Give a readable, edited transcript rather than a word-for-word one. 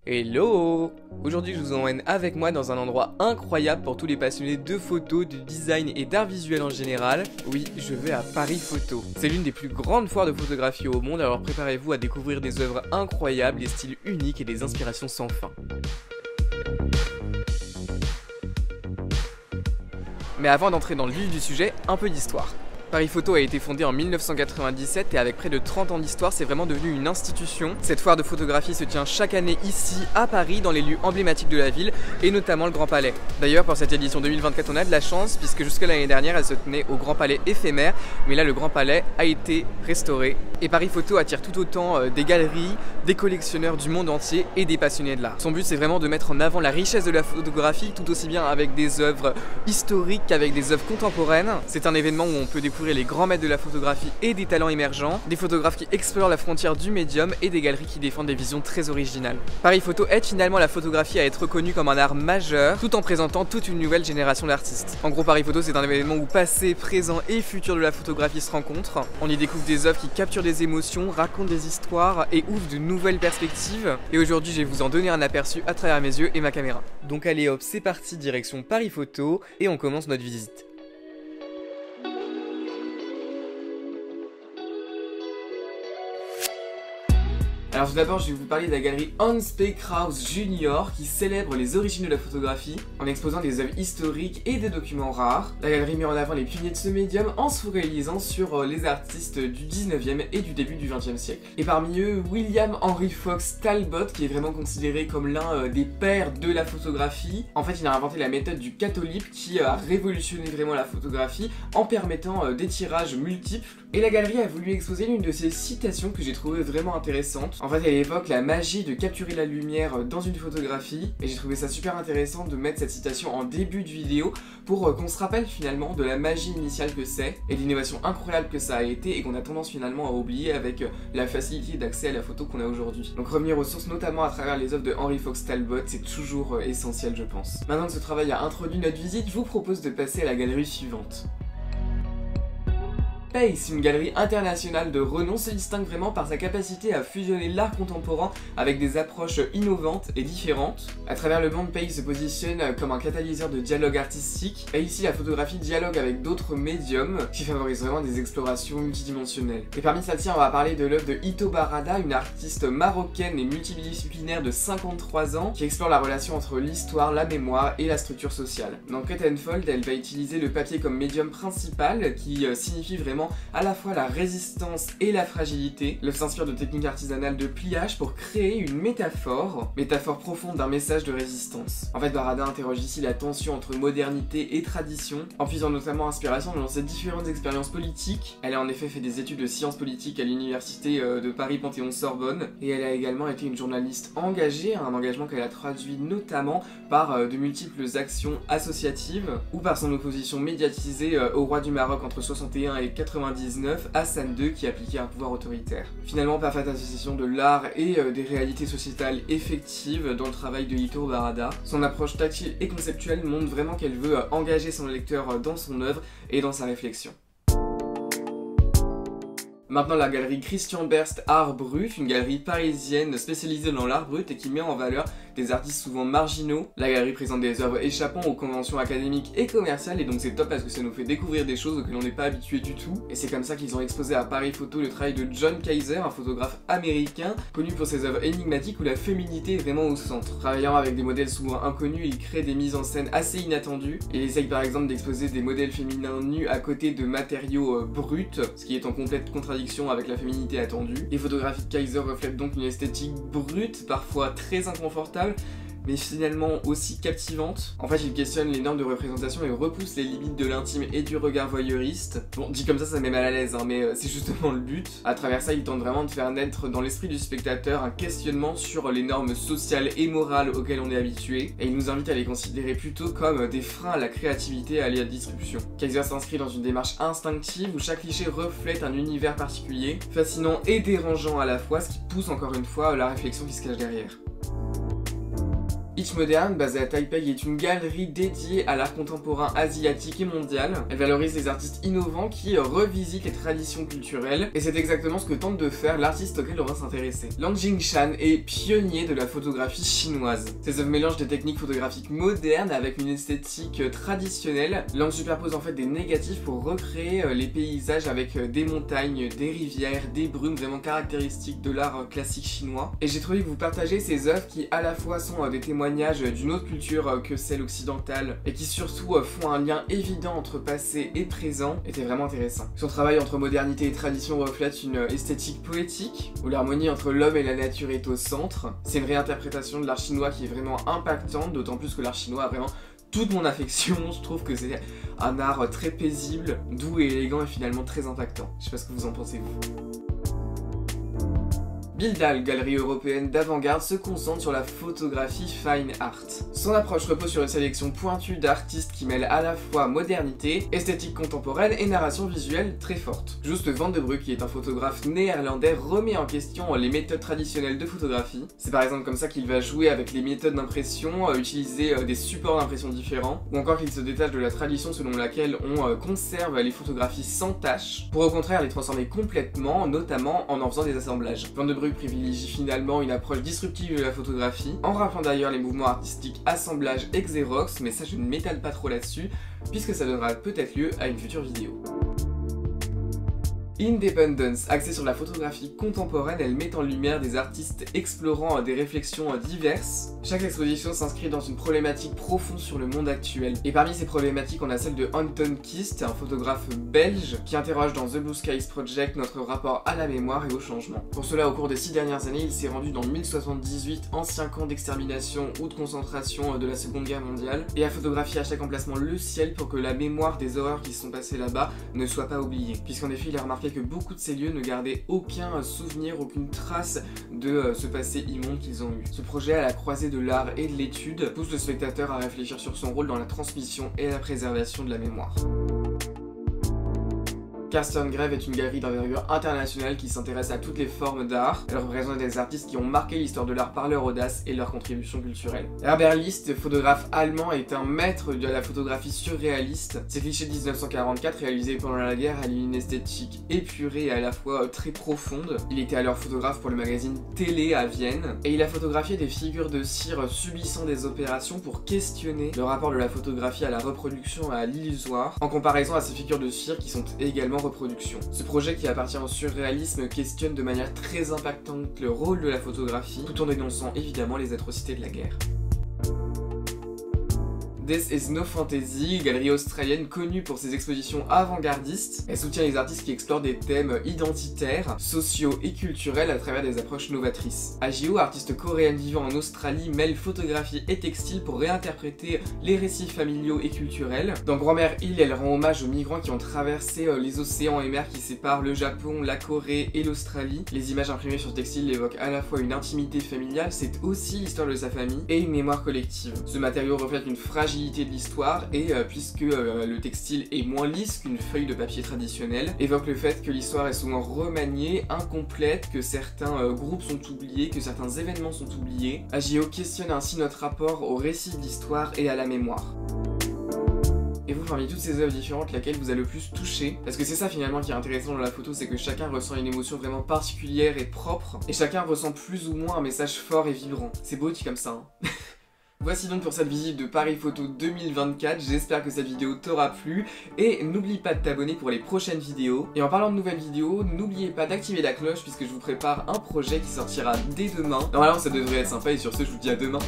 Hello! Aujourd'hui je vous emmène avec moi dans un endroit incroyable pour tous les passionnés de photos, de design et d'art visuel en général. Oui, je vais à Paris Photo. C'est l'une des plus grandes foires de photographie au monde, alors préparez-vous à découvrir des œuvres incroyables, des styles uniques et des inspirations sans fin. Mais avant d'entrer dans le vif du sujet, un peu d'histoire. Paris Photo a été fondé en 1997 et avec près de 30 ans d'histoire, c'est vraiment devenu une institution. Cette foire de photographie se tient chaque année ici, à Paris, dans les lieux emblématiques de la ville, et notamment le Grand Palais. D'ailleurs, pour cette édition 2024, on a de la chance, puisque jusque l'année dernière, elle se tenait au Grand Palais éphémère, mais là, le Grand Palais a été restauré. Et Paris Photo attire tout autant des galeries, des collectionneurs du monde entier et des passionnés de l'art. Son but, c'est vraiment de mettre en avant la richesse de la photographie, tout aussi bien avec des œuvres historiques qu'avec des œuvres contemporaines. C'est un événement où on peut découvrir les grands maîtres de la photographie et des talents émergents, des photographes qui explorent la frontière du médium et des galeries qui défendent des visions très originales. Paris Photo aide finalement la photographie à être reconnue comme un art majeur, tout en présentant toute une nouvelle génération d'artistes. En gros, Paris Photo, c'est un événement où passé, présent et futur de la photographie se rencontrent. On y découvre des œuvres qui capturent des émotions, racontent des histoires et ouvrent de nouvelles perspectives. Et aujourd'hui, je vais vous en donner un aperçu à travers mes yeux et ma caméra. Donc allez hop, c'est parti, direction Paris Photo et on commence notre visite. Alors tout d'abord, je vais vous parler de la galerie Hans P. Krause Jr. qui célèbre les origines de la photographie en exposant des œuvres historiques et des documents rares. La galerie met en avant les pionniers de ce médium en se focalisant sur les artistes du 19e et du début du 20e siècle. Et parmi eux, William Henry Fox Talbot, qui est vraiment considéré comme l'un des pères de la photographie. En fait, il a inventé la méthode du catholype qui a révolutionné vraiment la photographie en permettant des tirages multiples. Et la galerie a voulu exposer l'une de ses citations que j'ai trouvé vraiment intéressante. En fait, elle évoque la magie de capturer la lumière dans une photographie et j'ai trouvé ça super intéressant de mettre cette citation en début de vidéo pour qu'on se rappelle finalement de la magie initiale que c'est et de l'innovation incroyable que ça a été et qu'on a tendance finalement à oublier avec la facilité d'accès à la photo qu'on a aujourd'hui. Donc revenir aux sources, notamment à travers les œuvres de Henry Fox Talbot, c'est toujours essentiel, je pense. Maintenant que ce travail a introduit notre visite, je vous propose de passer à la galerie suivante. Pace, une galerie internationale de renom, se distingue vraiment par sa capacité à fusionner l'art contemporain avec des approches innovantes et différentes. À travers le monde, Pace se positionne comme un catalyseur de dialogue artistique, et ici la photographie dialogue avec d'autres médiums qui favorisent vraiment des explorations multidimensionnelles. Et parmi celles-ci, on va parler de l'œuvre de Ito Barada, une artiste marocaine et multidisciplinaire de 53 ans qui explore la relation entre l'histoire, la mémoire et la structure sociale. Dans Cut and Fold, elle va utiliser le papier comme médium principal qui signifie vraiment à la fois la résistance et la fragilité. L'œuvre s'inspire de techniques artisanales de pliage pour créer une métaphore profonde d'un message de résistance. En fait, Barada interroge ici la tension entre modernité et tradition, en puisant notamment inspiration dans ses différentes expériences politiques. Elle a en effet fait des études de sciences politiques à l'université de Paris Panthéon-Sorbonne, et elle a également été une journaliste engagée, un engagement qu'elle a traduit notamment par de multiples actions associatives, ou par son opposition médiatisée au roi du Maroc entre 61 et 99, Hassan II, qui appliquait un pouvoir autoritaire. Finalement, parfaite association de l'art et des réalités sociétales effectives dans le travail de Ito Barada. Son approche tactile et conceptuelle montre vraiment qu'elle veut engager son lecteur dans son œuvre et dans sa réflexion. Maintenant, la galerie Christian Berst Art Brut, une galerie parisienne spécialisée dans l'art brut et qui met en valeur des artistes souvent marginaux. La galerie présente des œuvres échappant aux conventions académiques et commerciales, et donc c'est top parce que ça nous fait découvrir des choses auxquelles on n'est pas habitué du tout. Et c'est comme ça qu'ils ont exposé à Paris Photo le travail de John Kaiser, un photographe américain connu pour ses œuvres énigmatiques où la féminité est vraiment au centre. Travaillant avec des modèles souvent inconnus, il crée des mises en scène assez inattendues. Il essaye par exemple d'exposer des modèles féminins nus à côté de matériaux bruts, ce qui est en complète contradiction avec la féminité attendue. Les photographies de Kaiser reflètent donc une esthétique brute, parfois très inconfortable, mais finalement aussi captivante. En fait, il questionne les normes de représentation et repousse les limites de l'intime et du regard voyeuriste. Bon, dit comme ça met mal à l'aise, hein, mais c'est justement le but. À travers ça, il tente vraiment de faire naître dans l'esprit du spectateur un questionnement sur les normes sociales et morales auxquelles on est habitué, et il nous invite à les considérer plutôt comme des freins à la créativité et à la disruption. Kaiser s'inscrit dans une démarche instinctive où chaque cliché reflète un univers particulier, fascinant et dérangeant à la fois, ce qui pousse encore une fois la réflexion qui se cache derrière. Itch Modern, basée à Taipei, est une galerie dédiée à l'art contemporain asiatique et mondial. Elle valorise les artistes innovants qui revisitent les traditions culturelles, et c'est exactement ce que tente de faire l'artiste auquel on va s'intéresser. Lang Jingshan est pionnier de la photographie chinoise. Ses œuvres mélangent des techniques photographiques modernes avec une esthétique traditionnelle. Lang superpose en fait des négatifs pour recréer les paysages avec des montagnes, des rivières, des brumes vraiment caractéristiques de l'art classique chinois. Et j'ai trouvé que vous partagez ces œuvres qui à la fois sont des témoignages d'une autre culture que celle occidentale et qui surtout font un lien évident entre passé et présent était vraiment intéressant. Son travail entre modernité et tradition reflète une esthétique poétique où l'harmonie entre l'homme et la nature est au centre. C'est une réinterprétation de l'art chinois qui est vraiment impactante, d'autant plus que l'art chinois a vraiment toute mon affection. Je trouve que c'est un art très paisible, doux et élégant et finalement très impactant. Je sais pas ce que vous en pensez vous. Bildal, galerie européenne d'avant-garde, se concentre sur la photographie fine art. Son approche repose sur une sélection pointue d'artistes qui mêlent à la fois modernité, esthétique contemporaine et narration visuelle très forte. Juste Van de Broek, qui est un photographe néerlandais, remet en question les méthodes traditionnelles de photographie. C'est par exemple comme ça qu'il va jouer avec les méthodes d'impression, utiliser des supports d'impression différents, ou encore qu'il se détache de la tradition selon laquelle on conserve les photographies sans tâche, pour au contraire les transformer complètement, notamment en faisant des assemblages. Van de Broek privilégie finalement une approche disruptive de la photographie, en rappelant d'ailleurs les mouvements artistiques assemblage et Xerox, mais ça je ne m'étale pas trop là-dessus, puisque ça donnera peut-être lieu à une future vidéo. Independence, axée sur la photographie contemporaine, elle met en lumière des artistes explorant des réflexions diverses. Chaque exposition s'inscrit dans une problématique profonde sur le monde actuel. Et parmi ces problématiques, on a celle de Anton Kist, un photographe belge, qui interroge dans The Blue Skies Project notre rapport à la mémoire et au changement. Pour cela, au cours des 6 dernières années, il s'est rendu dans 1078 anciens camps d'extermination ou de concentration de la Seconde Guerre mondiale, et a photographié à chaque emplacement le ciel pour que la mémoire des horreurs qui se sont passées là-bas ne soit pas oubliée. Puisqu'en effet, il a remarqué que beaucoup de ces lieux ne gardaient aucun souvenir, aucune trace de ce passé immonde qu'ils ont eu. Ce projet à la croisée de l'art et de l'étude pousse le spectateur à réfléchir sur son rôle dans la transmission et la préservation de la mémoire. Carsten Greve est une galerie d'envergure internationale qui s'intéresse à toutes les formes d'art. Elle représente des artistes qui ont marqué l'histoire de l'art par leur audace et leur contribution culturelle. Herbert List, photographe allemand, est un maître de la photographie surréaliste. Ses clichés de 1944 réalisés pendant la guerre allient une esthétique épurée et à la fois très profonde. Il était alors photographe pour le magazine Télé à Vienne et il a photographié des figures de cire subissant des opérations pour questionner le rapport de la photographie à la reproduction et à l'illusoire en comparaison à ces figures de cire qui sont également reproduction. Ce projet qui appartient au surréalisme questionne de manière très impactante le rôle de la photographie, tout en dénonçant évidemment les atrocités de la guerre. This is No Fantasy, galerie australienne connue pour ses expositions avant-gardistes. Elle soutient les artistes qui explorent des thèmes identitaires, sociaux et culturels à travers des approches novatrices. Agio, artiste coréenne vivant en Australie, mêle photographie et textile pour réinterpréter les récits familiaux et culturels. Dans Grand-Mère Île, elle rend hommage aux migrants qui ont traversé les océans et mers qui séparent le Japon, la Corée et l'Australie. Les images imprimées sur ce textile évoquent à la fois une intimité familiale, c'est aussi l'histoire de sa famille, et une mémoire collective. Ce matériau reflète une fragilité de l'histoire et puisque le textile est moins lisse qu'une feuille de papier traditionnelle, évoque le fait que l'histoire est souvent remaniée, incomplète, que certains groupes sont oubliés, que certains événements sont oubliés. Agio questionne ainsi notre rapport au récit de l'histoire et à la mémoire. Et vous, parmi toutes ces œuvres différentes, laquelle vous a le plus touché? Parce que c'est ça finalement qui est intéressant dans la photo, c'est que chacun ressent une émotion vraiment particulière et propre, et chacun ressent plus ou moins un message fort et vibrant. C'est beau dit comme ça, hein. Voici donc pour cette visite de Paris Photo 2024, j'espère que cette vidéo t'aura plu et n'oublie pas de t'abonner pour les prochaines vidéos. Et en parlant de nouvelles vidéos, n'oubliez pas d'activer la cloche puisque je vous prépare un projet qui sortira dès demain. Normalement ça devrait être sympa et sur ce je vous dis à demain.